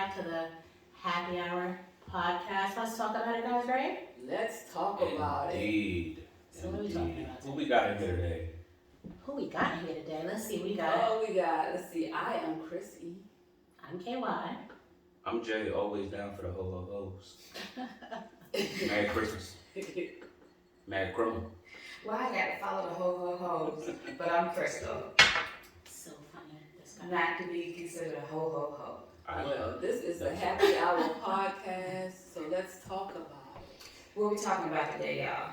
back to the Happy Hour podcast. Let's talk about it, guys, right? Let's talk about it. Indeed. So what are we talking about Who today? we got in here today? Who we got in here today? Let's see. We got. Oh, we got, let's see, I am Chrissy. I'm KY. I'm Jay, always down for the ho-ho-hos. Merry Christmas. Merry Christmas. Well, I gotta follow the ho-ho-hos, but I'm Crystal. So funny. This guy. Not to be considered a ho-ho-ho. Well, this is the Happy Hour podcast, so let's talk about it. What we talking about today, y'all?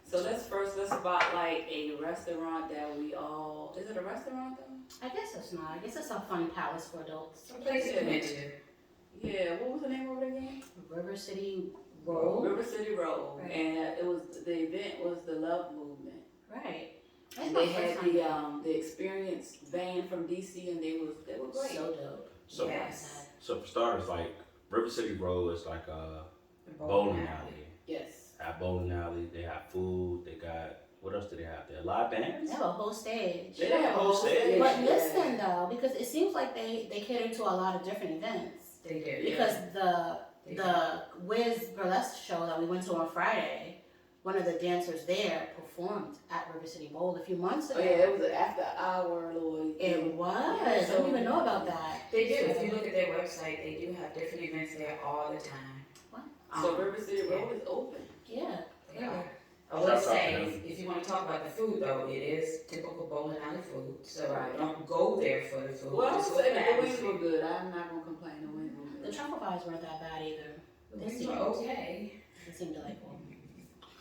So let's spotlight a restaurant that we all, is it a restaurant though? I guess it's not. I guess it's a fun palace for adults. Some place to commit to. Yeah, what was the name of it again? River City Roll. River City Road. Right. And the event was the Love Movement. Right. That's And my they first had time. the experience band from DC and they were great. So dope. So, Yes. so for starters, like River City Road is like a The bowling alley. Yes. At bowling alley, they have food. They got what else do they have there? Live bands. They have a whole stage. They have a whole stage. But listen though, because it seems like they cater to a lot of different events. They do. Because the Wiz burlesque show that we went to on Friday, one of the dancers there performed at River City Bowl a few months ago. Oh yeah, it was an after hour little It event. was. Yeah, I so- didn't even know about that. They do. If you look at their website, they do have different events there all the time. What? So River City Road is open. Yeah. They are. I Shout would out to say, them. if you want to talk about the food though, it is typical bowling alley food. So Right. don't go there for the food. Well, I Just would go say for the the wings atmosphere. were good. I'm not gonna complain. The wings were The good. truffle fries weren't that bad either. The wings were okay. It seemed delightful.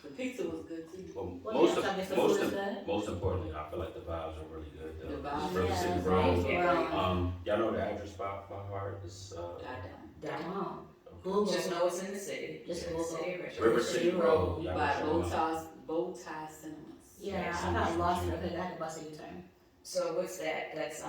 The pizza was good too. Well, What most, else? I guess the most, food is good. most importantly, I feel like the vibes are really good. Though. The vibes, River yeah, City it's Road. nice. Well, Y'all know the address by heart. It's I don't. Down. oh, Google. Just know it's in the city. Just in the Google. city of Richmond. River City Road. You Y'all buy know what y'all want. bow tie cinemas. Yeah, Yeah, I got lost in the pit. I had to bust a U-turn. So what's that? That's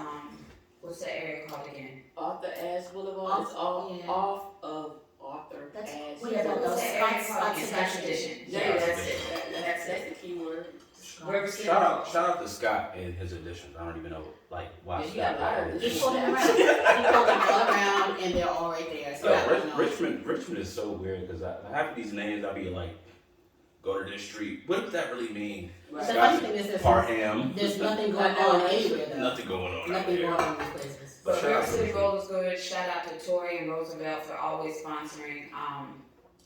what's that area called again? Arthur Ashe Boulevard. It's Yeah. off of Arthur That's- Ashe. what is that, What's those that area Scott's called again? Scotch Scotch Edition. Yeah, Yeah, that's that's it. it. That's the key word. River City Shout Road. out to Scott and his additions. I don't even know like why Yeah, he Scott got a lot got of it. He pulled them around. He pulled them all around, and they're all right there. So I Yeah, don't know. Richmond is so weird because I have these names. I be like, go to this street. What does that really mean? The Right. funny thing is, Parham. there's nothing going on anywhere though. Nothing going on. out Nothing there. going on in these places. But So shout River out to City Richmond. Road is good. Shout out to Tori and Roosevelt for always sponsoring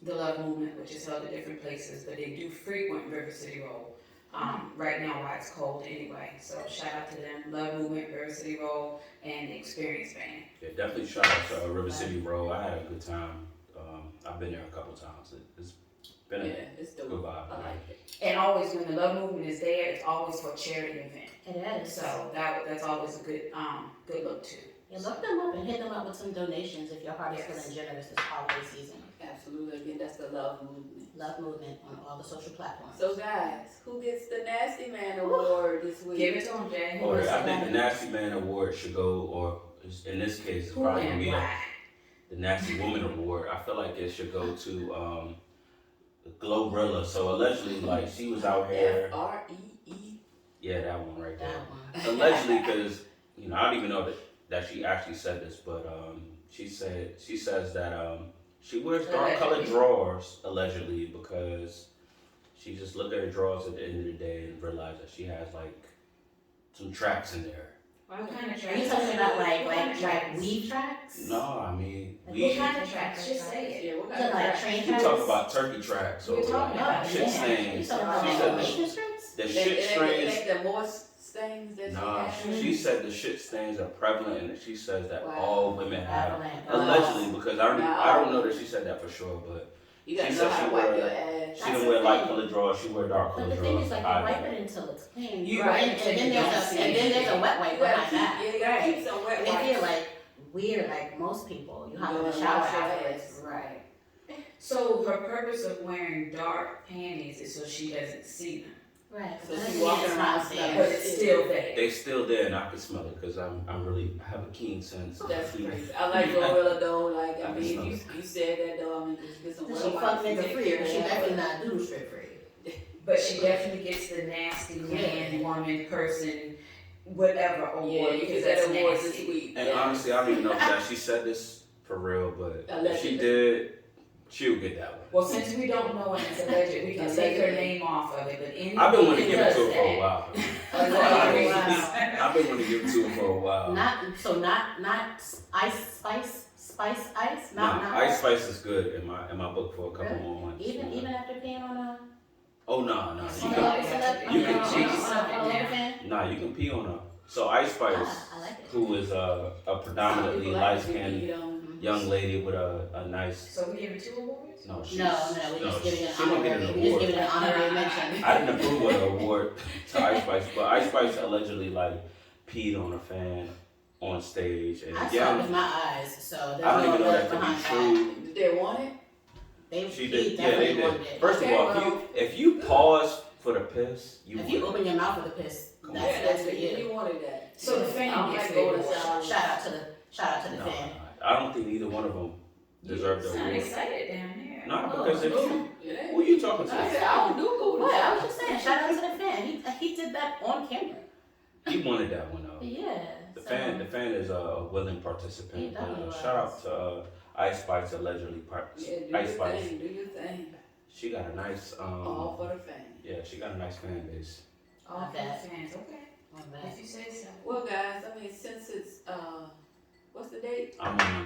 the Love Movement, which is held at different places, but they do frequent River City Road. Right now while it's cold anyway. So shout out to them. Love Movement, River City Road, and the Experience Band. Yeah, definitely shout out to River City Road. I had a good time. I've been there a couple times. It's been Yeah, a it's good dope. vibe. I like it. And always when the Love Movement is there, it's always for a charity event. It is. So that's always a good look too. Yeah, look them up and hit them up with some donations if your heart is Yes. feeling generous this holiday season. Absolutely. Again, that's the Love Movement. Love Movement on all the social platforms. So guys, who gets the Nasty Man Award this week? Give it to them, Jay. Oh, yeah, I think the Nasty Man Award should go, or in this case, it's Who probably gonna and be why? the Nasty Woman Award. I feel like it should go to the Glorilla. So allegedly, like she was out here. FREE. Yeah, that one right That there. one. Allegedly, because I don't even know that she actually said this, but she says that she wears dark colored drawers allegedly because she just looked at her drawers at the end of the day and realized that she has like some tracks in there. What kind of Are you tracks? talking about What kind of tracks? weave tracks? No, I mean Like, we What kind of tracks? Just say it. Yeah, what Is kind it of like track? train we tracks? talk about turkey tracks or We're talking like about shit You stains. talking about She said nation strips? the They- shit they stains. make the more stains that Nah, she has. she said the shit stains are prevalent, and she says that Wow. all women have. Avalanche. Allegedly, because I don't know that she said that for sure, but You gotta She know said how she to wipe wear- your ass. she That's didn't the wear light thing. colored drawers. She wear dark But colored the drawers. thing is, like, you wipe it until it's clean. You right, And then there's a wet wipe You gotta behind keep, that. yeah, you gotta keep some wet And they feel wipes. like weird, like most people. You hop in the Yeah, shower wash your afterwards. ass. Right. So her purpose of wearing dark panties is so she doesn't see them, Right. So But she it's walking not around there. but it's still there. They still there, and I can smell it because I have a keen sense. of That's smell. crazy. I like Gorilla though. Like I I mean, can you said that though. I mean, just get some She wet fuck wipes. nigga Take free, care but of she that. definitely not doodle strip free. But she definitely gets the nasty man, woman, person, whatever award Yeah, you because get that's that award this nasty. week. And Yeah. honestly, I don't even know that she said this for real, but if Allegedly. she did, she'll get that one. Well, since we don't know and it's alleged, we can take her name off of it, but anything I've been wanting to that give it does to her for a that- while. Wow. I've been wanting to give it to her for a while. Not ice ice. Not Ice Spice is good in my book for a couple Really? more months. Even after peeing on a Oh no. on You a can, local celeb, you can on a- cheat. on a local fan. you can pee on her. So Ice Spice, I like it. who is a predominantly People light like to skinned be, young lady with a nice. So we give her 2 awards? No, she's, No, we're just giving it she an don't get honorary. an We just award. giving it an honorary mention. I didn't approve of the award to Ice Spice, but Ice Spice allegedly like peed on a fan on stage, and I saw it yeah, with my eyes, so there's I don't no even know love that to behind be that. true. Did they want it? They She he did, yeah, they definitely did. wanted it. First of Okay, all, well, if you pause for the piss, if you open your mouth with a piss, Come that's for you. You wanted that. So the fan I don't gets like the golden award. shower. Shout out to the no, fan. I don't think either one of them deserve the You sound award. excited down there. No, Oh, because if okay. Yeah. who you talking I said, to? I don't do golden What? I shower. was just saying, shout out to the fan. He did that on camera. He wanted that one though. Yeah. The so- fan is a willing participant. He definitely was. Shout out to Ice Spice allegedly. Yeah, do Ice your Spice. thing, do your thing. She got a nice All for the fame. yeah, she got a nice fan base. All for the Okay. fans, okay. My bad. If you say so. Well, guys, I mean, since it's, what's the date?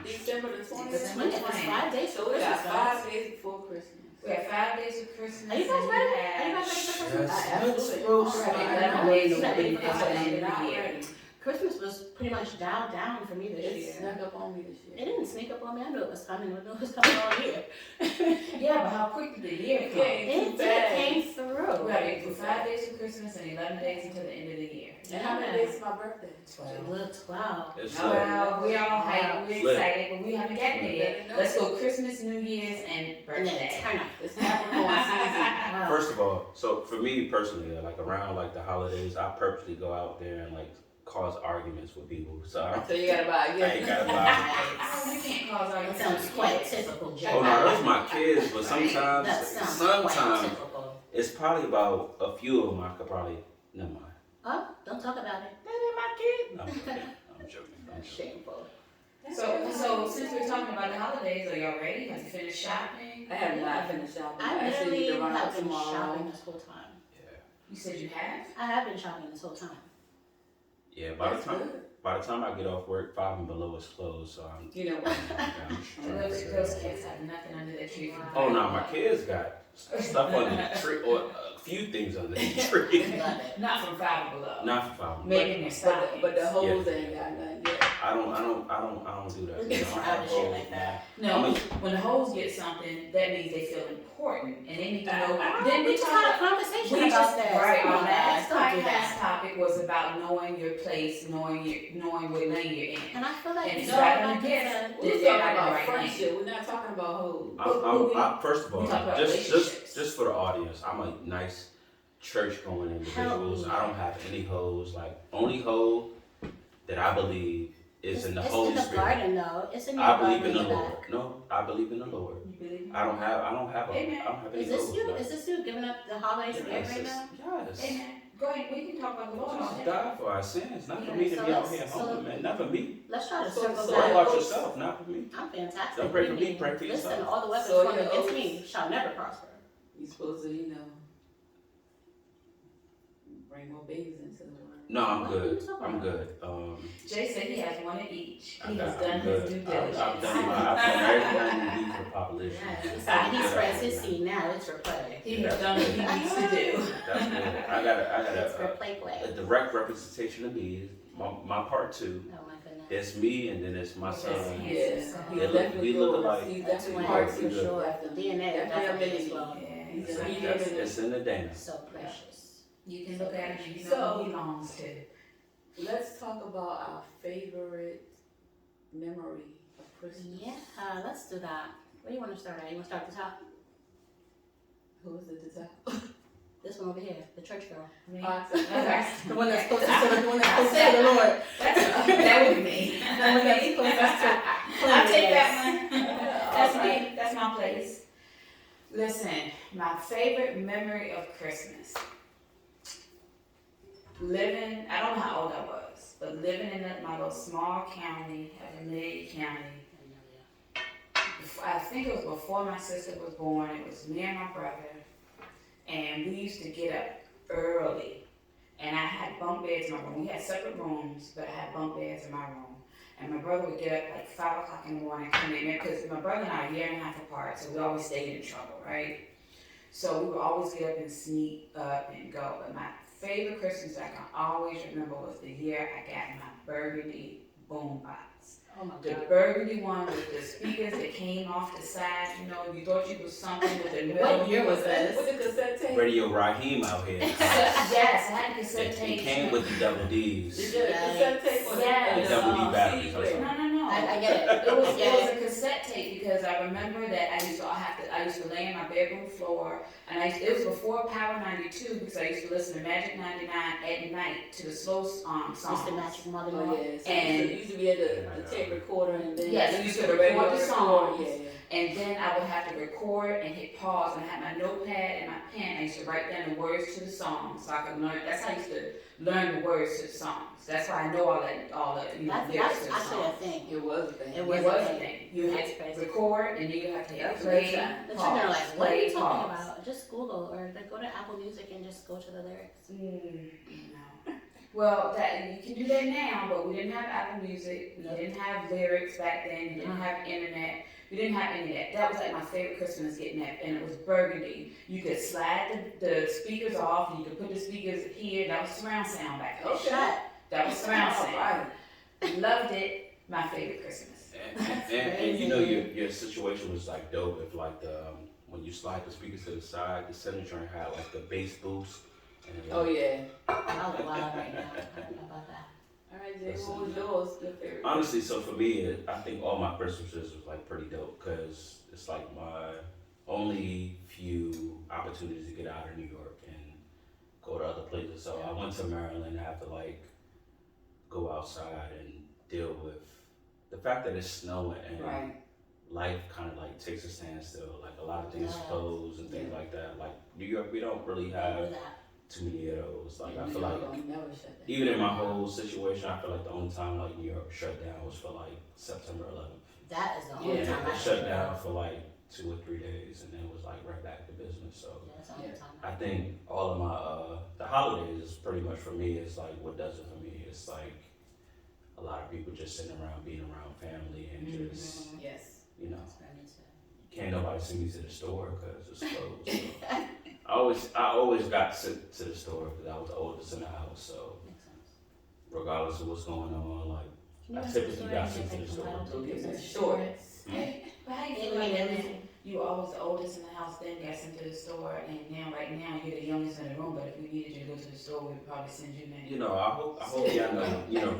December the 20th? It's 5 days So for we got Christmas, guys. 5 days before Christmas. We have 5 days of Christmas. Are you guys and we ready? have- Are you guys ready for Christmas? I absolutely. I'm ready to Ready wait for until the Christmas. end of the year. Christmas was pretty much dialed down for me this It year. snuck up on me this It year. didn't sneak up on me. I knew it was coming. I knew it was coming all year. Yeah, but how quick did the year come? Okay. It came through. We have for 5 days of Christmas and 11 days until the end of the year. And how many days is my birthday? 12. It's Well, we all hyped, we're Lit. excited, but we haven't gotten there yet. Let's go Christmas, New Year's, and And then birthday. turn up. It's Capricorn season. Wow. First of all, so for me personally, like around like the holidays, I purposely go out there and like cause arguments with people. So I So you gotta buy a ain't gift. gotta buy. Oh, you can't cause That arguments. sounds quite typical, Jay. Oh no, those my kids, but That sounds quite sometimes typical. it's probably about a few of them I could probably never mind. Oh, don't talk about it. That ain't my kid. No, I'm joking. I'm joking. Shameful. So since we're talking about the holidays, are y'all ready? Have you finished shopping? I have not finished shopping. I actually need literally to run out have been tomorrow. shopping this whole time. Yeah. You said you have? I have been shopping this whole time. Yeah. By That's the time good. by the time I get off work, 5 and below is closed, so I'm. You know what? I'm just trying to Those, figure it those out. kids have nothing under their tree. for Oh no, my Valentine's. kids got stuff under the tree, or a few things under the tree. Love it. Not from 5 and below. Not for 5 and Maybe in their stockings. But the hoes ain't got nothing yet. I don't do that. It's I don't childish shit hold- like that. No, I mean- when the hoes get something, that means they feel important and they need to know. Then Then we we just talk had a about. conversation We about just, that. right, Come our on, last guys, don't do podcast that. topic was about knowing your place, knowing what lane you're in. And I feel like And it's it's all not about gonna get- consent. We're They're talking not in the about right lane. friendship. We're not talking about hoes. First of all, We talk about just relationships. for the audience, I'm a nice church going individuals. I don't have any hoes. Like only hoe that I believe is in the Holy It's in the Spirit. garden though. It's in your I garden believe in the back. Lord. No, I believe in the Lord. You believe me? I don't have Amen. any Is this hoes. you? no. Is this you giving up the holiday spirit right now? Yes. Amen. Go ahead, we can talk about the Lord all Jesus day. died for our sins, not for Yeah, me to so be out let's- here so- home, man. Not for me. Let's try to So- circle so Worry back. about yourself, not for me. I'm fantastic. Don't pray for What me, do you pray mean? for Listen, yourself. all the weapons So formed your against oaths- me shall never prosper. You supposed to, bring more babies into the world. No, I'm What are you good. talking I'm about? good. Jay said he has one in each. I He got- has I'm done good. his due I've diligence. done everything you need for the population. Yes. So when he spreads his seed now, it's for play. He has done what he needs to do. That's good. I It's got for a play. direct representation of me. My part two. Oh my goodness. It's me, and then it's my son. Yes. He's They look- definitely we look yours. alike. He's That's definitely when part for two. sure. Definitely. DNA definitely is well. Yeah, He's he's a- a- he's That's, a- it's in the Dana. So precious. You can look at him and you know So- who he belongs to. Let's talk about our favorite memory of Christmas. Yeah, let's do that. Where do you want to start at? You want to start at the top? Who is it to tell? This one over here, the church girl. Me? Okay. The one that's closest to the Lord. That would be me. The one that's closest to I'll take that one. That's Alright. me. That's my place. Listen, my favorite memory of Christmas. Living, I don't know how old I was, but living in my little small county, Alameda County, I think it was before my sister was born. It was me and my brother, and we used to get up early. And I had bunk beds in my room. We had separate rooms, but I had bunk beds in my room. And my brother would get up like 5 o'clock in the morning, come in there, because my brother and I are a year and a half apart, so we always stayed in trouble, right? So we would always get up and sneak up and go. But my favorite Christmas I can always remember was the year I got my burgundy boombox. Oh my The God. burgundy one with the speakers that came off the side, you know, you thought you was something with the middle. What year was this? With the cassette tape? Radio Raheem out here. Yes, I had cassette It tapes. came with the double D's. Did you get a cassette tape or Yes. The double D batteries CD or player? something. No. I get it. It was I get it. a cassette tape because I remember that I used to lay in my bedroom floor, and it was before Power 92 because I used to listen to Magic 99 at night to the slow songs. Mr. Magic Mother. Oh, yeah. So And- you used to be at the tape recorder and then. Yes, you used to the record radio the record. songs. Yeah. And then I would have to record and hit pause, and I had my notepad and my pen. I used to write down the words to the song so I could learn. That's how I used to learn the words to the songs. That's why I know all the lyrics That's to the actually a song. thing. It was a thing. It It was was a a thing. thing. You That's hit crazy. record, and then you have to hit That's play, good time. The children are like, what are you play, talking pause. about? Just Google or like, go to Apple Music and just go to the lyrics. No. Well, that you can do that now, but we didn't have Apple Music. We didn't have lyrics back then. We didn't have internet. We didn't have any of that. That was like my favorite Christmas getting that, and it was burgundy. You could slide the speakers off. You could put the speakers here. That was surround sound back then. Okay. That was surround All sound. right. Loved it. My favorite Christmas. And you know your situation was like dope if like the when you slide the speakers to the side, the center joint had like the bass boost. And Oh yeah. I'm wild right now. I don't know about that. All right, Jay, what was yours? Your favorite? honestly, so for me, I think all my Christmases was like pretty dope because it's like my only few opportunities to get out of New York and go to other places. So I went to Maryland and have to like go outside and deal with the fact that it's snowing and Right. life kind of like takes a standstill. Like a lot of things Yeah. close and things like that. Like New York, we don't really Do have that. too many of those. Like I New feel York like don't never shut down. even in my whole situation, I feel like the only time like New York shut down was for like September 11th. That is the only Yeah, time I It shut down for like 2 or 3 days, and then it was like right back to business. So Yeah, that's the only Yeah. time. I think all of my the holidays is pretty much for me. It's like what does it for me? It's like a lot of people just sitting around, being around family, and just Yes. you know, That's what I need to. can't nobody send me to the store because it's closed. So. I always got sent to the store because I was the oldest in the house. So Makes sense. regardless of what's going on, like Can you I go to the typically store got and sent get, to like, the store. tomato Go get juice some and shorts. But how you Yeah, feel I like mean, that? everything. You were always the oldest in the house, then got sent to the store, and now right now you're the youngest in the room. But if we needed you to go to the store, we'd probably send you now. You know, I hope y'all know. You know,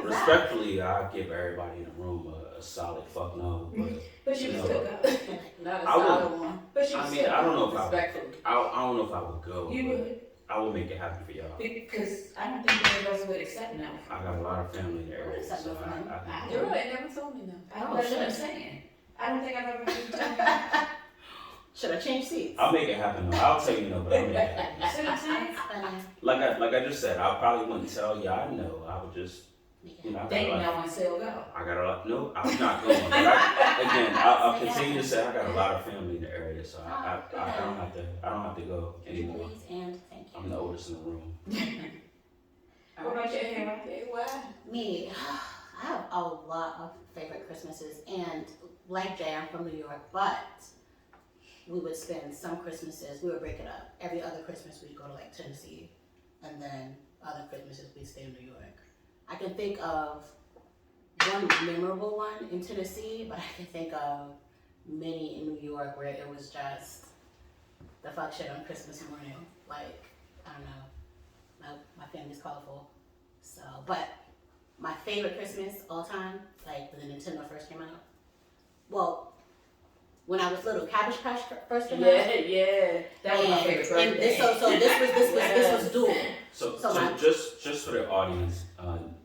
respectfully, I give everybody in the room a solid fuck no. But But you You can know. still go. Not a I would- solid one. But you I can mean, still I don't know if Respectfully. I don't know if I would go. You but would. I will make it happen for y'all. Because I don't think any of us would accept no. I got a lot of family in the area, Except so for me. I You're right. Never told me no. I don't know what I'm saying. I don't think I've ever heard you tell me. Should I change seats? I'll make it happen. Though. I'll tell you no, but I'll make it happen. See what I'm saying? Funny. Like I just said, I probably wouldn't tell y'all no. I would just, you know, I They got a know lot. and still go. I got a lot. No, I'm not going. But I'll continue to say I got a lot of family in the area, so I don't have to go anymore. Please and thank you. I'm the oldest in the room. What about you, Hera? Why? Me, I have a lot of favorite Christmases, and like Jay, I'm from New York, but we would spend some Christmases, we would break it up. Every other Christmas we'd go to like Tennessee, and then other Christmases we'd stay in New York. I can think of one memorable one in Tennessee, but I can think of many in New York where it was just the fuck shit on Christmas morning. Like, I don't know, my family's colorful, so, but my favorite Christmas all time, like when the Nintendo first came out. Well, when I was little, Cabbage Patch first came out. Yeah. That was my favorite And birthday. this was dual. So So my- just for the audience,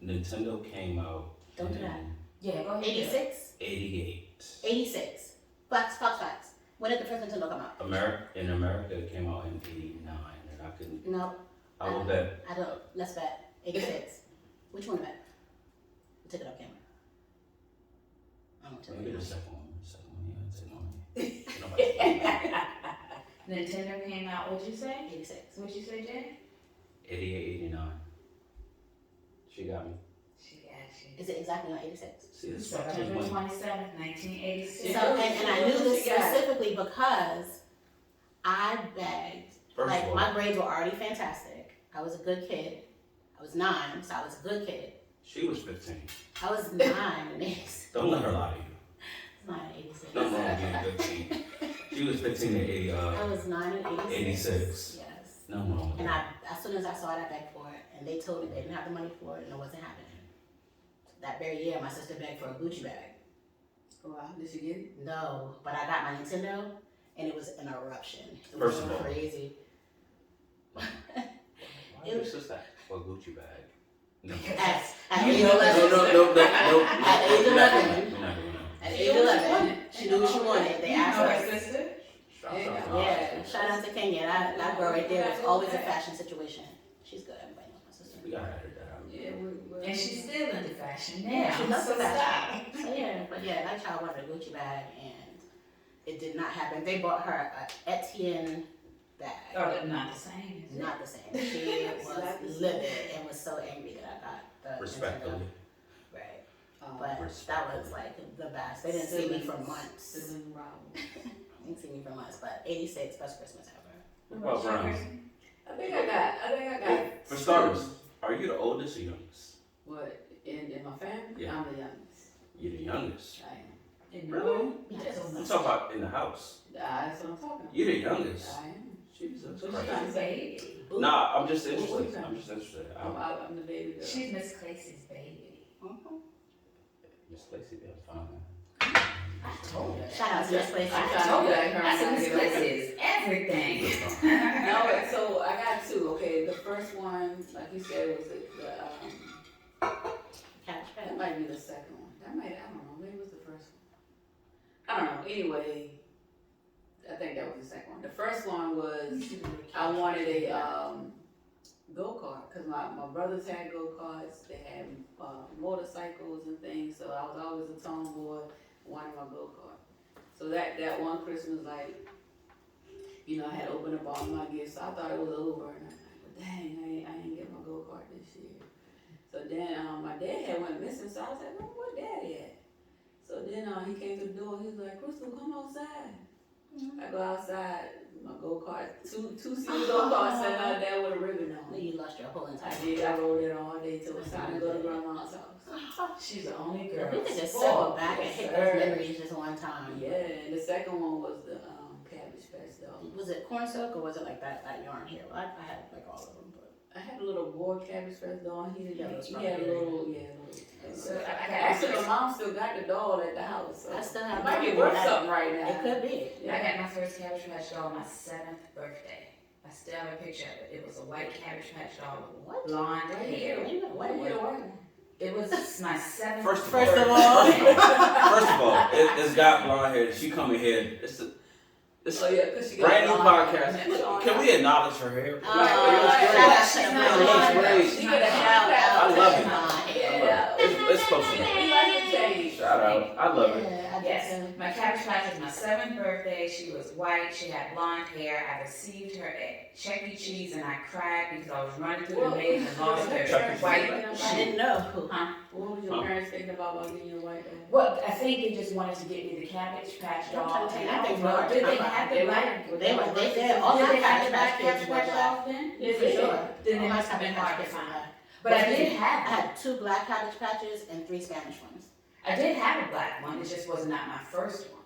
Nintendo came out Don't do in that. Yeah, go ahead. 86? 88. 86. Facts. When did the first Nintendo come out? In America, it came out in 89, and I couldn't. No, I will bet. I don't. Let's bet. 86. Which one to bet? Take it up, camera. I don't tell Maybe you. the second one. Nobody. Nintendo came out, what'd you say? 86. What'd you say, Jay? 88, 89. She got me. She got Is it exactly on 86? See, it's September fucking 27th, 1986. So, and I knew this She got it. specifically because I begged. First Like, of all, my grades were already fantastic. I was a good kid. I was 9, so I was a good kid. she was 15. I was 9 in 86. Don't let her lie to you. 9 in 86. Nothing wrong with being a good kid. She was 15 in I was 9 in 86. 86. Yes. No wrong with And that. as soon as I saw it, I begged for it. And they told me they didn't have the money for it and it wasn't happening. That very year, my sister begged for a Gucci bag. Wow, did she get it? No, but I got my Nintendo and it was an eruption. It First was of all, crazy. Why did your sister ask for a Gucci bag? No. At You age know 11. No. At age We're not doing 11. that. We're not doing that. At age 11, she knew what she wanted. They asked Oh, her. her sister? Shout out. Yeah, shout out to Kenya. That girl right there was always a fashion situation. She's good. Everybody knows my sister. We gotta edit that out. Yeah, we And she's still into fashion now. Yeah, she loves so the stop. fashion. So yeah, but yeah, that child wanted a Gucci bag and it did not happen. They bought her a Etienne bag. Oh, they're not the same, is it? Not the same. She was livid and was so angry that I got the Respectfully. Nintendo. Right. But that Respectfully. was like the best. They didn't see me for months. Sibling rival. They didn't see me for months. But 86, best Christmas ever. What about Brown? I think I got. For starters, are you the oldest or youngest? What, in my family? Yeah. I'm the youngest. You're the youngest. I am. Really? Yes. I'm talking about in the house. That's what I'm talking about. You're the youngest. I am. Jesus What you Christ. trying to say? Nah, I'm just What you interested. saying? I'm just interested. I'm the baby girl. She's Miss Clay's baby. Mhm. Miss Lacey, that's fine. I told her. Shout out to Miss Lacey. I told her. her I said when Miss I get Clay's older. is everything. No, so I got two. Okay, the first one, like you said, was the Cash that bag. might be the second one. That might, I don't know, maybe it was the first one. I don't know. Anyway, I think that was the second one. The first one was I wanted a go-kart because my brothers had go-karts. They had motorcycles and things, so I was always a tomboy wanting my go-kart. So that one Christmas, like, you know, I had opened up all my gifts. So I thought it was over, and I was like, well, dang, I ain't get my go-kart this year. So then my dad had went missing, so I was like, well, where daddy at? So then he came to the door, he was like, Crystal, come outside. I go outside, my go-kart, two-seat go-kart sitting out there with a ribbon on. You lost your whole entire I did, I rode it all day till it's time to go to grandma's house. She's the only girl. We could just Spoiled. circle back and hit Yes, those sir. memories just one time. Yeah, and the second one was the Cabbage Patch Doll. Was it corn silk or was it like that yarn here? Well, I had like all of them, but I had a little boy Cabbage Patch Doll, he Yeah, those had a little, So I got Actually, my mom still got the doll at the house, so I still it have might be mine. worth something right now. It could be. I got my first Cabbage Patch doll on my 7th birthday. I still have a picture of it. It was a white Cabbage Patch doll with What? blonde Wait, hair. Wait a minute, What wait a year minute. was it? It was my 7th First of First of all, all. first of all, it's got blonde hair. She coming here. It's Oh yeah, cause she got brand new blonde hair. podcast. Can we acknowledge her hair? Shout out She's to not the blonde. great. She's She not got a blonde. shout out. I love it. Yeah. It's supposed to be. We like the change. Shout out. I love it. Yeah, I did Yes, too. my Cabbage Patch was my 7th birthday. She was white. She had blonde hair. I received her at Chuck E. Cheese and I cried because I was running through the maze and lost her Chuck E. Cheese. white. I didn't know. Huh? What was your parents thinking about getting your white dog? Well, I think they just wanted to get me the Cabbage Patch I'm doll. trying to And think, I don't they know, were. did they have the They black? were. They did. All Did my they have Cabbage the black Patch Kids Cabbage were Patch black. dolls then? Yeah, for They sure. did. Then All it my must have been Cabbage hard to Patch Kids were find. black. But I did I have them. had 2 black Cabbage Patches and 3 Spanish ones. I did have a black one, it just was not my first one.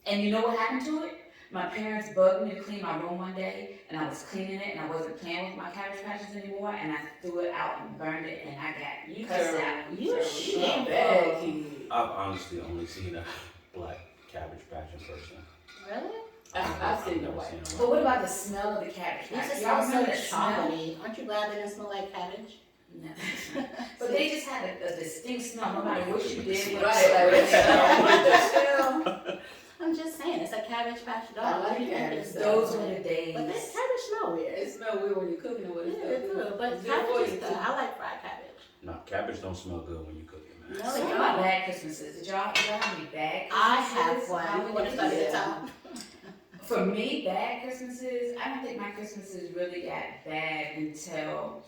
And you know what happened to it? My parents bugged me to clean my room one day, and I was cleaning it, and I wasn't playing with my Cabbage Patches anymore, and I threw it out and burned it, and I got You cussed terrible. out. You You shameful. bad kid. I've honestly only seen a black Cabbage Patch in person. Really? I've seen the never white. seen a But what about the smell of the Cabbage These Patch? just Y'all sound so remember that smell? chocolatey. Aren't you glad they didn't smell like cabbage? No. But they just had a distinct smell, no matter what you did with Right, it. like, I'm just saying, it's a Cabbage Patch doll. I like What do you think cabbage it's Those doing? were the days. But this cabbage smell weird. it smells weird when you're cooking it with Yeah, it. it do. But It's good for cabbage you, is good. too. I like fried cabbage. No, cabbage don't smell good when you cook it, No, So what about bad Christmases? Did y'all have any bad Christmases? I have one. You want to start at the top? For me, bad Christmases, I don't think my Christmases really got bad until,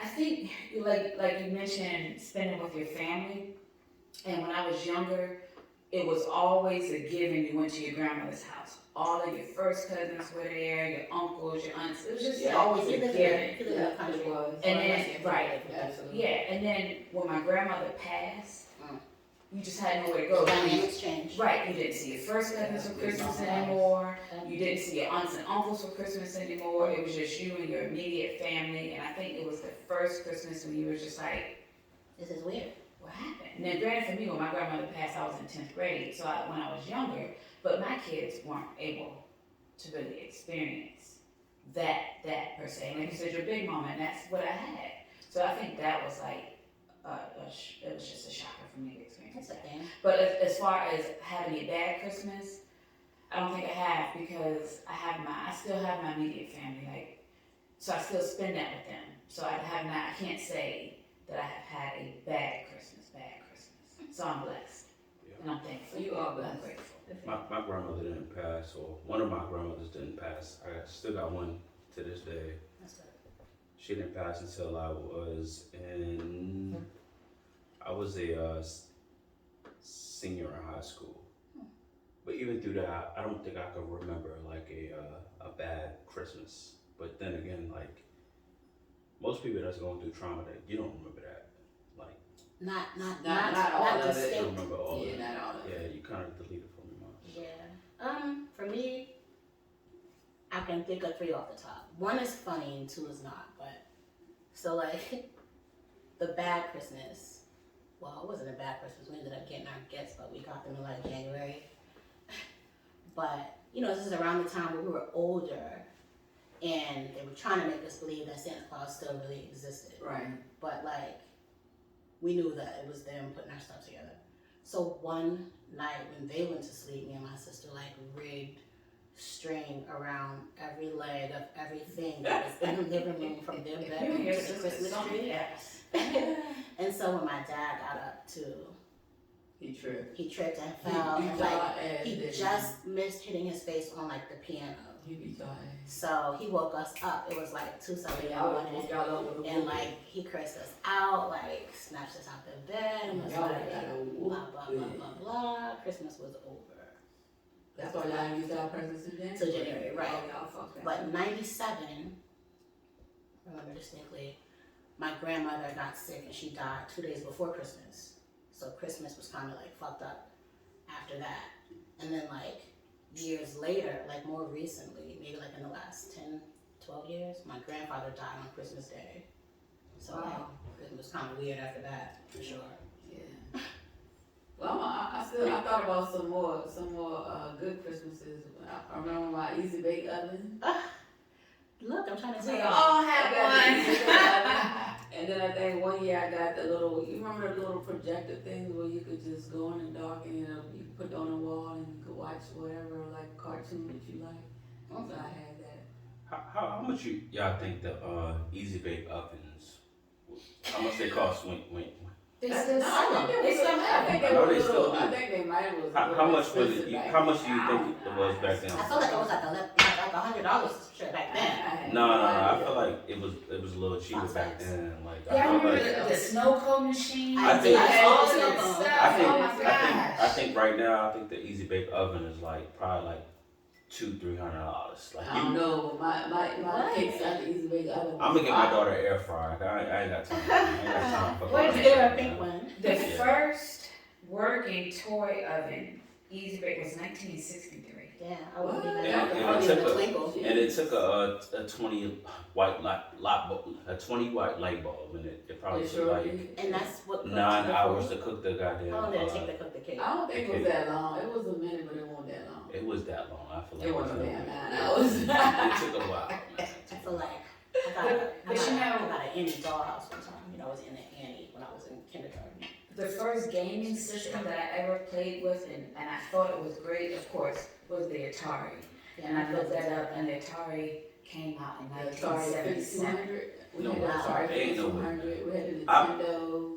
I think, like you mentioned, spending with your family. And when I was younger, it was always a given. You went to your grandmother's house. All of your first cousins were there, your uncles, your aunts. It was just always a given. Yeah, it was. And then, right, Absolutely. yeah. And then when my grandmother passed, you just had nowhere to go. Dynamics change. Right, you didn't see your first cousins for Christmas anymore. You didn't see your aunts and uncles for Christmas anymore. It was just you and your immediate family. And I think it was the first Christmas when you were just like, This is weird. what happened? Now, granted, for me, when my grandmother passed, I was in 10th grade, so when I was younger, but my kids weren't able to really experience that per se. And like you said, your big mama, and that's what I had. So I think that was like, it was just a shocker for me to experience That's that. okay. But as far as having a bad Christmas, I don't think I have, because I still have my immediate family, like, so I still spend that with them. So I can't say that I have had a bad Christmas. So I'm blessed, and I'm thankful. You are I'm blessed. grateful. My grandmother didn't pass, or one of my grandmothers didn't pass. Still got one to this day. That's good. She didn't pass until I was a senior in high school. But even through that, I don't think I could remember like a bad Christmas. But then again, like most people that's going through trauma, that you don't remember that. Like Not all of it. you don't distinct. remember all of Yeah, it. not all of it. Yeah, you kind of delete it from your mind. Yeah. For me, I can think of 3 off the top. 1 is funny and 2 is not. But so like the bad Christmas. Well, it wasn't a bad Christmas. We ended up getting our gifts, but we got them in like January. But this is around the time where we were older, and they were trying to make us believe that Santa Claus still really existed. Right. But like, we knew that it was them putting our stuff together. So one night when they went to sleep, me and my sister like rigged string around every leg of everything that was in the living room from their bedroom to the Christmas tree. Yes. And so when my dad got up too, He tripped. he tripped and fell, He and beat like y'all ass, he didn't just missed hitting his face on like the piano. He beat y'all ass. So he woke us up. It was like 2 something in the Y'all morning. woke y'all up with a And whooping. like he cursed us out, like snatched us out the bed, and was Y'all like, got a blah blah blah whooping. blah blah. Christmas was over. That's why y'all used our presents in January. Till January, right. Oh, y'all fucked that. But '97, remember distinctly, my grandmother got sick and she died 2 days before Christmas. So Christmas was kind of like fucked up after that. And then like years later, like more recently, maybe like in the last 10, 12 years, my grandfather died on Christmas Day. So Wow. like, it was kind of weird after that, for sure. Yeah. Well, I thought about some more good Christmases. I remember my Easy Bake Oven. Look, I'm trying to tell We you. all I have got the one. Easy Bake Oven. And then I think one year I got the little, you remember the little projector things where you could just go in the dark and you could put it on the wall and you could watch whatever like cartoon that you like. So I had that. How much y'all think the Easy Bake Ovens? How much they cost? They That's- still no, sell I them. think They still I have think them. I know were they still little- do. I think they might was. a How little much was expensive it? back How then. much do you think it was back then? I felt like it was like $100 shit back then. No, I feel like it was a little cheaper back then. Like Yeah, I I feel remember like the snow cone machine. I think- all of I that think- stuff. I Oh my gosh. think right now I think the Easy Bake Oven is like probably like $200-$300. Like I don't know, but my What? cakes at the Easy Bake Oven. I'm gonna get my daughter an air fryer. I ain't got time. I ain't got time for Where'd you that. get her a pink one? The Yeah. first working toy oven, Easy Bake, was 1963. Yeah, I wouldn't What? even And- know. and I it wouldn't took even a- twinkle. And it took a 20 white light bulb, and it probably It took sure like did. And that's what. 9 hours to cook the goddamn. How long did it take to cook the cake? I don't think it was that long. It was a minute, but it wasn't that long. It was that long. I feel like It wasn't was damn no- 9 hours. It took a while. Man. I feel like I got you know- an Annie dollhouse one time. I was in an Annie when I was in kindergarten. The first gaming system that I ever played with, and I thought it was great, of course, was the Atari. And I looked that up, and the Atari came out in The Atari 1977. 5200. We No, had the wow. Atari Ain't no way. 5200. We had the I- Nintendo.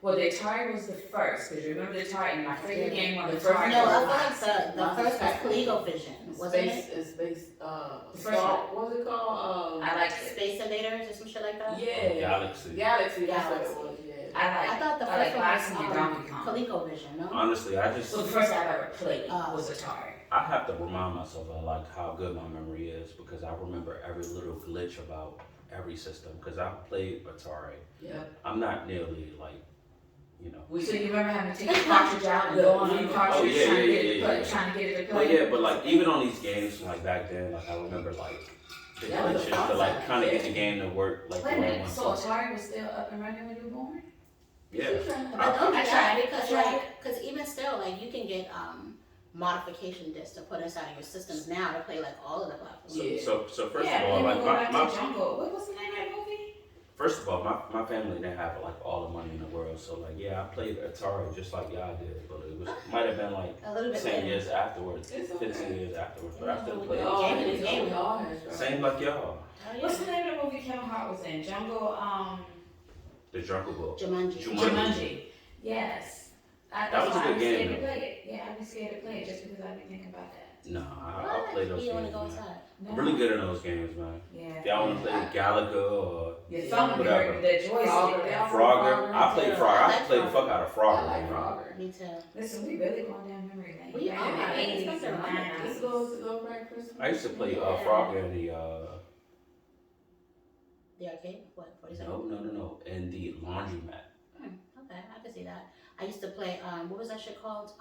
Well, the Atari was the first, because remember the Atari, my favorite game on the The first Atari No, I was feel like the first was ColecoVision, wasn't it? Space, The first Star, what's it called? I liked it. Space Invaders or some shit like that? Yeah. Galaxy. Galaxy, that's what it Galaxy. was, yeah. I thought the I like first Bison and one Donkey was Kong. ColecoVision, no? Honestly, I just So the first I've ever played was Atari. I have to remind myself of like how good my memory is because I remember every little glitch about every system because I played Atari. Yep. I'm not nearly like, you know. So you remember having to take the cartridge out and go on the cartridge Oh, yeah, trying to yeah, get it yeah, play, yeah. trying to get it to But play? yeah, but like even on these games from like back then, like I remember like the That was a glitches to like concept, kind of yeah. get the game to work like Wait a the way I minute, so want Atari was still up and running when you were born? to. Yeah. But only I that, tried, because I tried. because even still, like you can get modification discs to put inside of your systems now to play like all of the platforms. So, Yeah. so first Yeah, of all, then like we go back my to Jungle. What was the name of that movie? first of all, my family didn't have like all the money in the world, so like yeah, I played Atari just like y'all did, but it was might have been like A little bit 10 later. years afterwards, It's 15 okay. years afterwards, but I still Yeah, played we it. all- Gaming is gaming. We all had trouble. Same like y'all, Oh, What's yeah. the name of the movie Kevin Hart was in? Jungle, the Jungle Book. Jumanji. Jumanji. Yes. That That's was a why good I'm game, scared to though. play it. Yeah, I'd be scared to play it just because I'd be thinking about that. No, I play those You don't games, want to go man. outside. No. Really good in those games, man. Yeah. If y'all want to play Galaga or Your thumb would be Whatever. hurting that joystick. Frogger, there. Frogger, I played Frogger. I like played the fuck Frogger. out of I Frogger. like man. Frogger. Me too. Listen, we really going down memory lane. We Back are. in the It's 80s something and wrong with 90s. Let's go back Christmas. I used to play Yeah. Frogger in the The arcade? What, 47? no, in the laundromat. Okay, I can see that. I used to play, what was that shit called?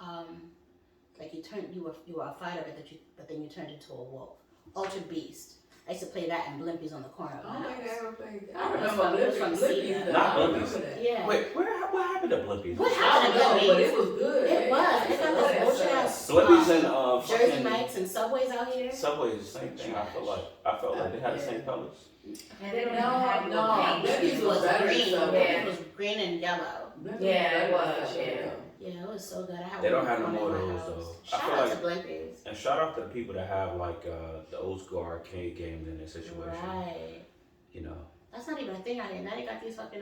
Like you were a fighter, but then you turned into a wolf. Altered Beast. I used to play that in Blimpies on the corner of I my don't think I house. ever played that. It I was remember from- it was from Blippies, Sega. though. Not I remember Blippies. that. Yeah. Wait, what happened to Blippies? What I happened don't to know, but Blippies? it was good. It was. It's got this bullshit ass Blippies and Jersey fucking Mike's and Subways out here. Subway is the same thing. I felt like they had the same colors. And they don't No, even have no, paint. Blippies It was better green. than Subway. It was green and yellow. Yeah, it was, yeah. Yeah, it was so good. I had They don't one have no in more of my those, house. though. I Shout feel out like- to Blimpies. And shout out to the people that have like the old school arcade games in their situation. Right. You know, That's not even a thing out here. Now they got these fucking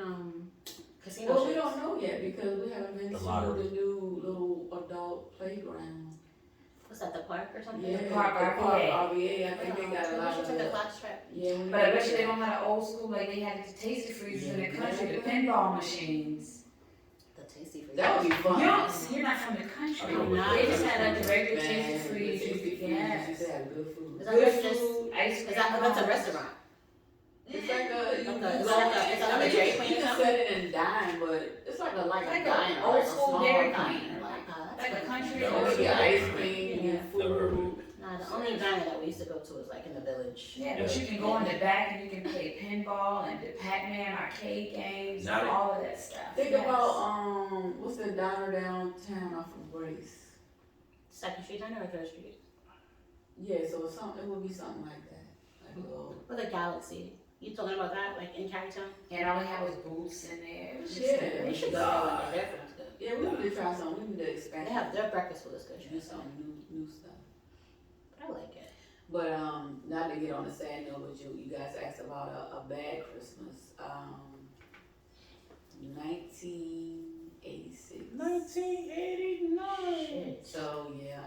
casino Well, we shits. don't know yet because we haven't been The to lottery. the new little adult playground. What's that, the park or something? Yeah, The park RVA. RVA. I think they got a We lot should of take a that. class trip. Yeah, we But I got bet you they that. don't have an old school like they had the tasty freezers in the Yeah. country, the pinball machines. The tasty freeze. That would be fun. You're not from the country. I'm not. They just had like the regular Man, tasty freeze. the tasty freeze Yes. used to have good food. Is that Good just? food, ice cream. Is that's a restaurant? It's like a, you Okay, can it's go- like a- it's like a Dairy Queen You or can something? set it and dine, but it's like a Like a diner, old like a school small Dairy diner. Queen. Like, that's Like a good. country Never You heard get of ice that. cream, you Yeah. get Never heard of food. Nah, the only diner that we used to go to was like in the village. Yeah, but you can go in the back and you can play pinball and the Pac-Man arcade games Now and they- all of that stuff. Think Yes. about what's the diner downtown off of Grace? Second Street Diner or Third Street? Yeah, so it's it would be something like that, like a little. Or the Galaxy. You talking about that, like in Carytown? And all they had was booths in there. It was just Yeah. We should go there one day. Their food's good. Yeah, we need to try something. We need to expand. They have their breakfast food is good. do shit, so. some new stuff. But I like it. But not to get on a sad note, but you guys asked about a bad Christmas. 1986. 1989. Shit. So yeah,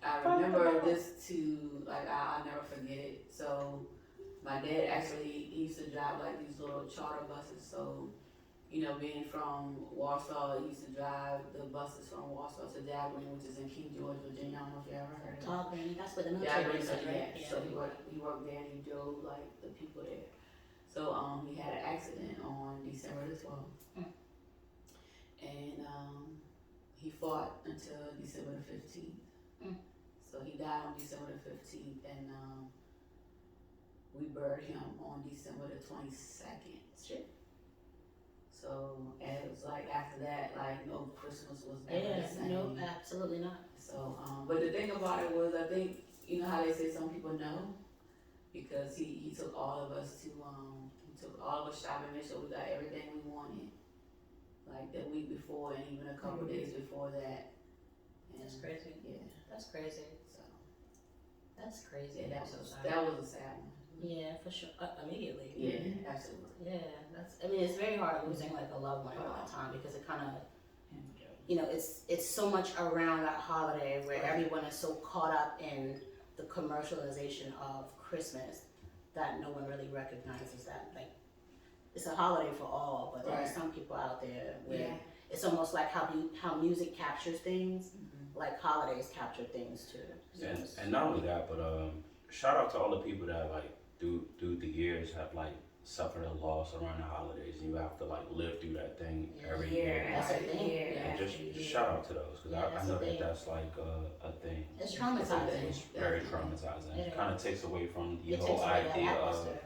I remember this too. Like I'll never forget it. So my dad actually he used to drive like these little charter buses. So you know, being from Warsaw, he used to drive the buses from Warsaw to Dahlgren, which is in King George, Virginia. I don't know if you ever heard of it. Tall Granny, that's where the Yeah, military is, yeah. right? So he worked there and he drove like the people there. So he had an accident on December the 12th. And he fought until December the 15th. So he died on December the 15th and we buried him on December the 22nd. Shit. So and it was like after that, like no Christmas was never Yeah, the same. no, absolutely not. So, but the thing about it was, I think, you know how they say some people know? Because he took all of us to, he took all of us shopping, made sure we got everything we wanted. Like the week before and even a couple days before that. And, That's crazy. Yeah, That's crazy. so, That's crazy. yeah, I'm so sorry. that was a sad one. Yeah, for sure. Immediately. Yeah, absolutely. Yeah, I mean, it's very hard losing like a loved one around that time because it kind of, it's so much around that holiday where everyone is so caught up in the commercialization of Christmas that no one really recognizes that like it's a holiday for all, but there are some people out there where it's almost like how music captures things, like holidays capture things too. So And not only that, but shout out to all the people that like through the years have like suffered a loss around the holidays, and you have to like live through that thing every year. That's a thing. And just shout out to those because I know that that's like a thing. it's traumatizing. It's very traumatizing. It It kind of takes away from the It whole takes away that idea of atmosphere.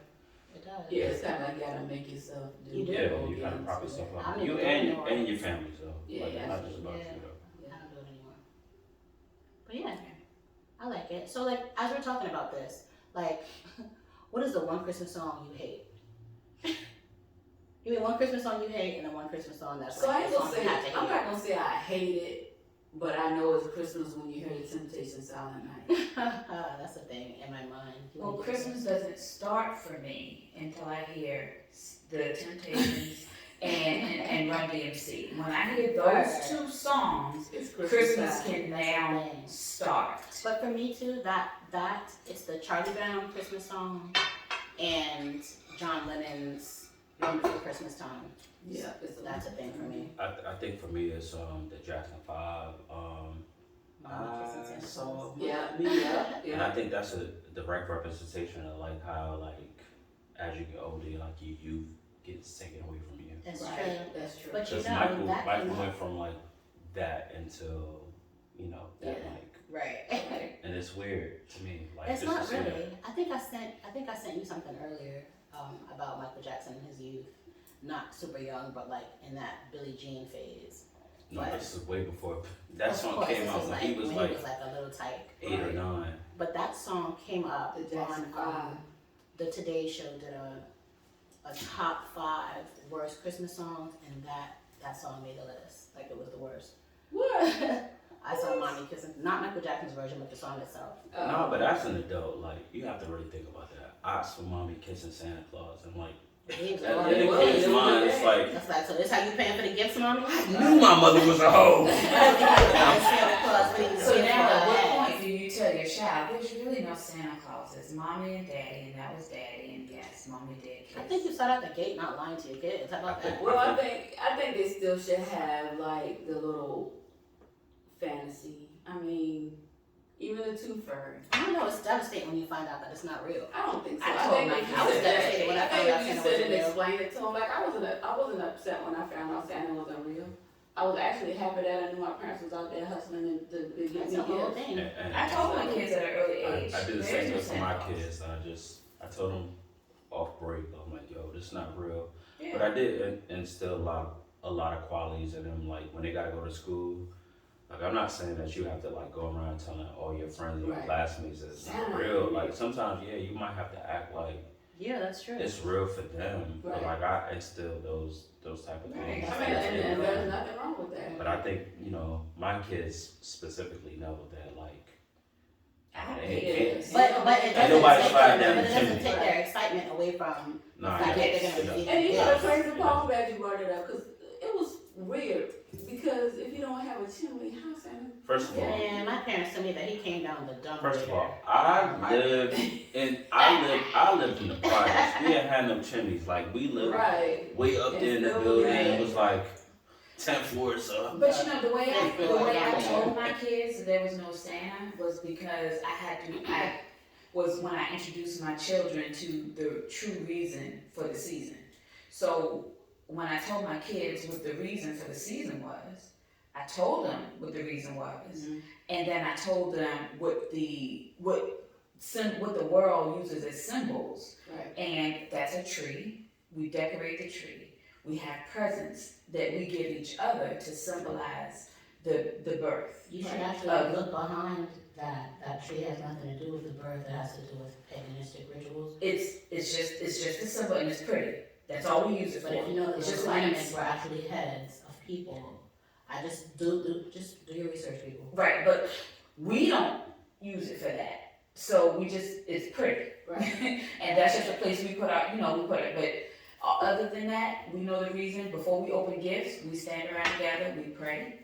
It does. Yeah, it's kind of like you gotta make yourself do. You do. yeah, you gotta prop yourself I up. mean, You we don't know. and your family, so Yeah, like, it's not absolutely. just about Yeah. you though. I don't do it anymore. But yeah, I like it. So like, as we're talking about this, like, what is the one Christmas song you hate? You mean one Christmas song you hate and then one Christmas song that's So I like ain't the gonna song say, you have to I'm hate. not gonna say I hate it, but I know it's Christmas when you hear the Temptation Silent Night. That's the thing in my mind. Well, Christmas doesn't start for me until I hear the Temptations and Run DMC. When I hear those two songs, It's Christmas time. can now start. But for me too, that it's the Charlie Brown Christmas song and John Lennon's Wonderful Christmas Time. Yeah, it's That's a thing for me. I think for me it's the Jackson 5. Mama Kissing Santa So Claus. Yeah, me, yeah, And I yeah. think that's a direct representation of like how like as you get older, like your youth gets taken away from you. That's true. Right, that's true. But you Because know, Michael that came went up. from like that until that Yeah. like, Right. and it's weird to me. Like It's just not to see really. that. I think I sent you something earlier about Michael Jackson in his youth, not super young, but like in that Billie Jean phase. No, But- this is way before that Of song course, came this out was when he was like a little tyke. 8 or 9. But that song came up The Jackson on 5. the Today Show did a top 5 worst Christmas songs, and that song made the list. Like it was the worst. What? I saw Mommy Kissing, not Michael Jackson's version, but the song itself. No, but that's an adult. Like you have to really think about that. I saw Mommy Kissing Santa Claus. I'm like, It was that all- in was, a kid's it was mind, good. it's like That's like, so this how you paying for the gifts, Mommy? I knew my mother was a hoe. Santa Claus, what do you So get now, for at her what ass? point do you tell your child, there's really no Santa Claus, it's mommy and daddy, and that was daddy, and yes, mommy did kiss. I think you start out the gate not lying to your kids. How about that? Well, I think they still should have like the little fantasy. I mean, even the tooth fairy. I don't know. It's devastating when you find out that it's not real. I don't think so. I told think my if you I was said devastated when I I found think out if you Santa said wasn't and real. explained it to him, like I wasn't upset when I found out Santa wasn't real. I was actually happy that I knew my parents was out there hustling to get That's me the whole gifts. thing. I told my kids at an early age. I do the there's same no thing for Santa my Claus. kids. I told them off break. I'm like, yo, this is not real. Yeah. But I did instill a lot of qualities in them. Like when they gotta go to school. Like I'm not saying that you have to like go around telling all your friends and your Right. classmates that it's not Santa. real. Like sometimes, yeah, you might have to act like Yeah, that's true. it's real for them. But Right. like I instill those type of Right. things. I mean, and there's nothing wrong with that. But I think my kids specifically know that like I they hate can't. it. But it Ain't doesn't nobody take slide their, down but the it doesn't chimney. take their excitement away from Nah, the fact that it they're gonna doesn't. receive And you know, gifts. the crazy part, I'm glad you brought it up because it was weird. Because if you don't have a chimney, how Santa? First of all, And my parents told me that he came down the dumb First of river. all, I lived in the projects. We didn't have no chimneys. Like we lived Right. way up there in the It's building. right. It was like 10 floors up. But you know, the way I Yeah. told my kids that there was no Santa was because was when I introduced my children to the true reason for the season. So when I told my kids what the reason for the season was, I told them what the reason was, and then I told them what the world uses as symbols. Right. And that's a tree. We decorate the tree. We have presents that we give each other to symbolize the birth. You should actually look behind that. That tree has nothing to do with the birth. It has to do with paganistic rituals. It's just a symbol and it's pretty. That's all we use it for. But if you know that It's the just ornaments nice. were actually heads of people, I just do your research, people. Right, but we don't use it for that. So it's pretty. Right. And that's just a place we put our, we put it, but other than that, we know the reason. Before we open gifts, we stand around together, we pray.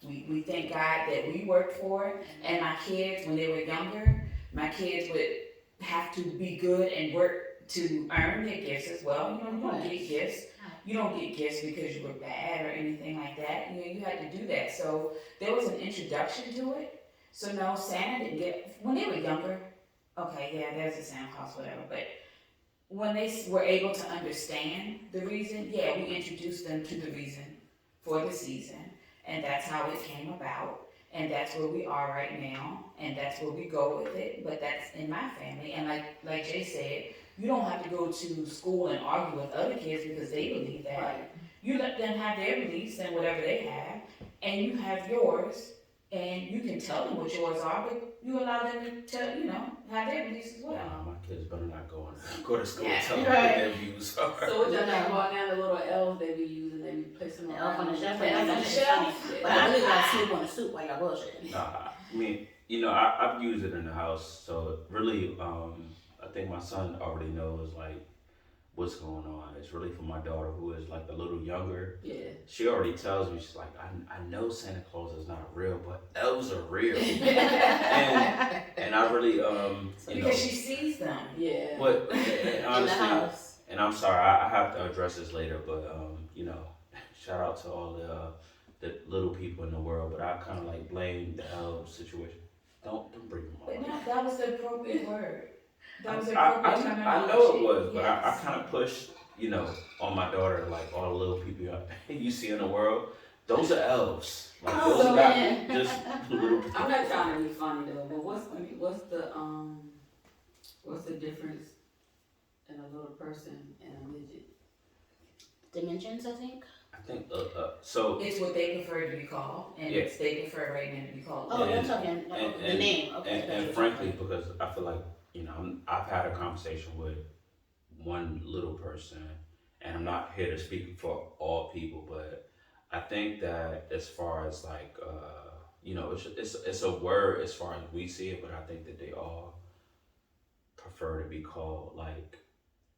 We thank God that we worked for it. And my kids, when they were younger, my kids would have to be good and work to earn their gifts as well. You don't get gifts. You don't get gifts because you were bad or anything like that. You had to do that. So there was an introduction to it. So no, Santa didn't get, when they were younger, okay, yeah, there's a Santa Claus, whatever, but when they were able to understand the reason, yeah, we introduced them to the reason for the season, and that's how it came about, and that's where we are right now, and that's where we go with it, but that's in my family, and like Jay said, you don't have to go to school and argue with other kids because they believe that. Right. You let them have their beliefs and whatever they have, and you have yours, and you can tell them what yours are, but you allow them to tell, have their beliefs as well. Nah, my kids better not go to school Yeah. and tell them what Right. their views are. So what y'all think about now the little elves they be using, they be placing The them elf on the around? shelf, Yeah, elf on the on the shelf. shelf. But I really gotta sleep on the soup while y'all bullshitting. Nah, I mean, I've used it in the house, so really, I think my son already knows like what's going on. It's really for my daughter who is like a little younger. Yeah. She already tells me, she's like, I know Santa Claus is not real, but elves are real. and I really, Because she sees them. Yeah. but and In the honestly, house. and I'm sorry, I have to address this later, but shout out to all the little people in the world, but I kind of like blame the elves situation. Don't bring them But on. no, that was the appropriate word. That was the I appropriate terminology. know it was, but I Yes. kind of pushed, on my daughter, like all the little people you see in the world. Those are elves. Like Oh, those are not man. just little people. I'm not trying to be funny though, but what's the difference in a little person and a midget? Dimensions, I think. I think so. It's what they prefer to be called, and Yeah. they prefer right now to be called. Oh, you're And- talking the and- name. Okay. And frankly, because I feel like I've had a conversation with one little person, and I'm not here to speak for all people, but I think that as far as like it's a word as far as we see it, but I think that they all prefer to be called like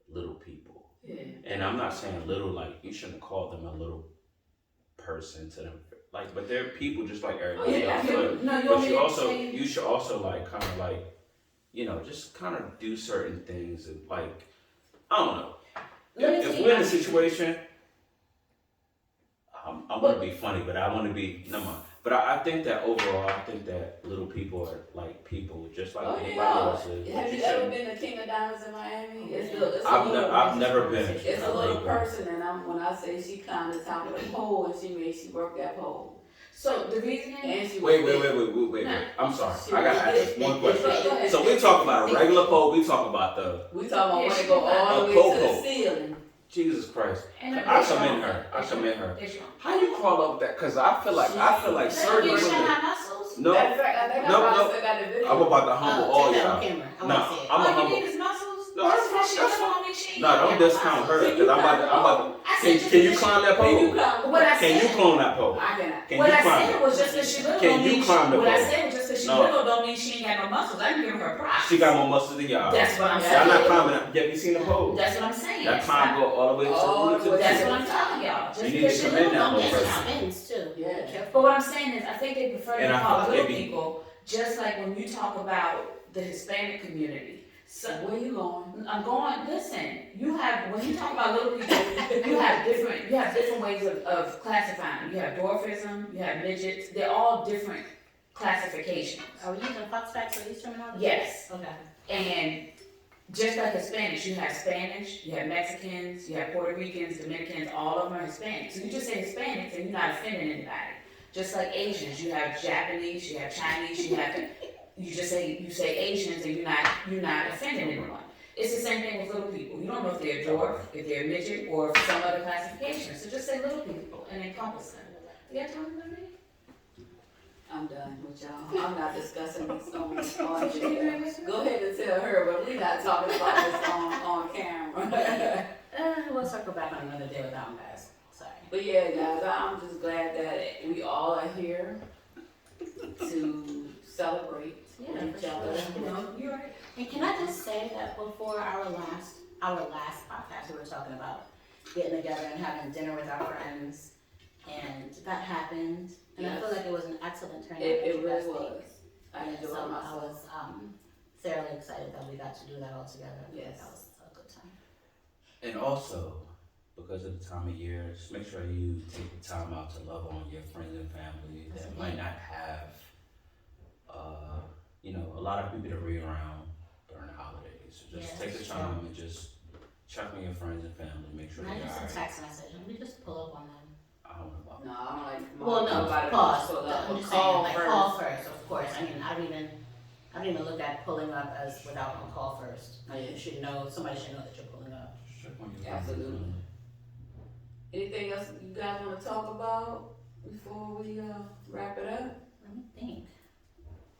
little people. Yeah. And I'm not saying little like you shouldn't call them a little person to them, like, but they're people just like everybody Yeah, else. I feel- But no, you but want me you to also say- you should also like kind of like just kind of do certain things and like I don't know. Let me If see. we're in a situation, I'm gonna be funny, but I want to be no mind. But I think that overall, I think that little people are like people, just like Oh anybody yeah. else is. Have you ever been to King of Diamonds in Miami? It's a I've little never been. It's a little person, and when I say she climbed the top of the pole, and she worked that pole, So the reasoning. and she Wait. was I'm sorry. She I gotta ask was this one question. Go ahead. So we talk about a regular pole. We talk about the We talking about Yeah, when she they go climbed all the a way pole to the pole. ceiling. Jesus Christ. And I commend her. I commend her. How you crawl up that? Cause I feel like certain You women. should have muscles. No, Matter of fact, I think No, I no. still got the video. I'm about to humble all Take that y'all. on camera. I Nah, want to see it. I'm a All you humble. need is muscles. No, that's fine, She that's don't fine. want me, she No, ain't don't got no discount muscles. her. Cause I'm about I to. said just Can you because climb that Can you pole? climb? What I Can you said- climb that pole? I cannot. Can What you I climb said it? was just because she little Can don't you mean climb the what I pole? said was just because she No. little don't mean she ain't got no muscles. I can give her props. She got more muscles than y'all. That's what I'm Yeah. Y'all saying. not climbing up. Have you seen the pole? That's what I'm saying. That climb go all the way to All the way. That's the what I'm telling y'all. Just You need because to she commend little that don't little mean It person. spins too. Yeah. Be careful. But what I'm saying is, I think they prefer And to I call feel like little they be- people, just like when you talk about the Hispanic community. So, Where you going? I'm going, listen, when you talk about little people, you have different ways of classifying. You have dwarfism, you have midgets, they're all different classifications. Are we using Fox Facts for these terminologies? Yes. Okay. And just like Hispanics, you have Spanish, you have Mexicans, you have Puerto Ricans, Dominicans, all of them are Hispanics. So you just say Hispanics and you're not offending anybody. Just like Asians, you have Japanese, you have Chinese, you say Asians and you're not offending anyone. It's the same thing with little people. You don't know if they're a dwarf, if they're a midget, or if some other classification. So just say little people and encompass them. You got time to read? I'm done with y'all. I'm not discussing this on here. Go ahead and tell her, but we're not talking about this on camera. We'll circle back on another day without them, guys. Sorry. But yeah, guys, I'm just glad that we all are here to celebrate Yeah, each for other. sure. You know, you're right. And can I just say that before our last podcast, we were talking about getting together and having dinner with our friends, and that happened. And I feel Yes. like it was an excellent turnout. It What you guys really think? was. I And enjoyed so I myself. was fairly excited that we got to do that all together. I feel like Yes. that was a good time. And also, because of the time of year, just make sure you take the time out to love on your friends and family That's that it. might not have, a lot of people to be around during the holidays. So just Yeah, take the that's time and just check on your friends and family, make sure Not they're just a alright. text message, and we just pull up on them. I don't know about No, I don't like. Well, no, nobody pause. pull up. I'm just Call saying, like, first. call first, of course. I mean, I don't even look at pulling up as without a call first. Like, you should know, somebody should know that you're pulling up. Just check on your Absolutely. family. Anything else you guys want to talk about before we wrap it up? Let me think.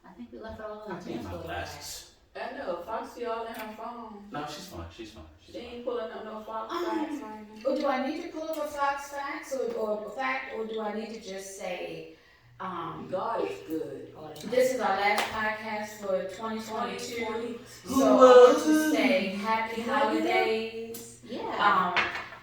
I think we left it all I on the need my table. glasses. I know, Foxy all in her phone. No, she's fine. She's fine. She She's fine. ain't pulling up no Fox facts right now. Or do I need to pull up a Fox facts or fact, or do I need to just say, God is good. All the time. this is our last podcast for 2022. 2020. So I want to say happy holidays. Yeah.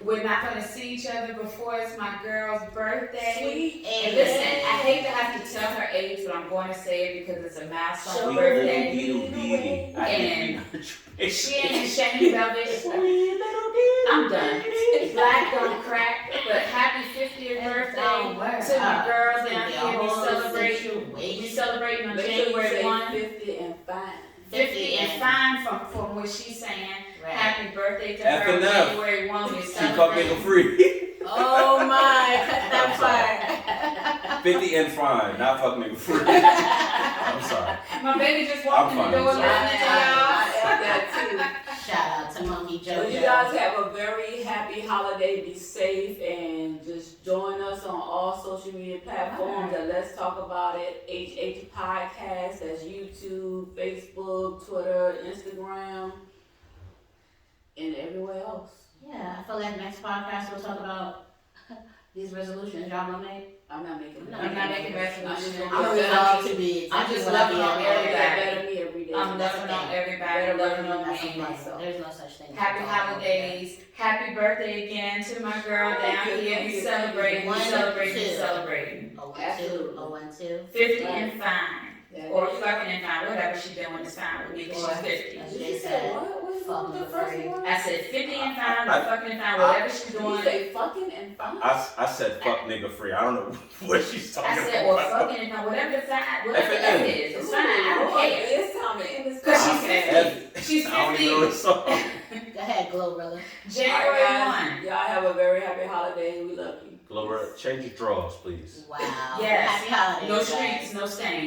We're not gonna see each other before it's my girl's birthday. Sweet. And listen, I hate to have to tell her age, but I'm going to say it because it's a milestone Sweet birthday. Little Dee. I And didn't she ain't ashamed of it. I'm done. Black don't crack, but happy 50th birthday to my girls down here. We celebrating on Make sure you January say 1. 50 and fine. 50 and fine from what she's saying. Right. Happy birthday to F her. and F. January 1. We She fuck celebrate. nigga free. Oh my, cut that part. 50 and fine, not fuck nigga free. I'm sorry. My baby just walked in the I'm door fine, listening to y'all. I add that Shout out to Monkey too. Joe. So you guys have a very happy holiday. Be safe and just join us on all social media platforms. And let's talk about it. HH Podcast. That's YouTube, Facebook, Twitter, Instagram, and everywhere else. Yeah, I feel like next podcast we'll talk about these resolutions y'all gonna make. I'm not making. I'm not making resolutions. I'm resolved to be. I'm just exactly what I loving be on every everybody. day. Better me every day. I'm loving on everybody, loving on That's me. amazing. There's no such thing. as Happy a dog. holidays. Happy birthday again to my girl down here. We celebrating, we One, celebrating, we two. celebrating. 012, 012. 50 and fine. Yeah. Or fucking and fine. Whatever she doing is fine with me because she's 50. As Did Jay you say said, what? What's fuck the you first free. one? I said 50 and fine or fucking and fine. Whatever she's Did you doing. say fucking and fine? I said fuck nigga free. I don't know what she's talking I said, or about. fucking and fine. Whatever the fine, whatever F&M. that is. It's fine. I don't care. It's time to end this. Because she's podcast. 50. She's I don't even know the 50. song. Go ahead, Glorilla. January All right, 1. guys. Y'all have a very happy holiday. We love you. Glover, change your drawers, please. Wow. Yes. Happy holidays. No guys. streaks, no stains.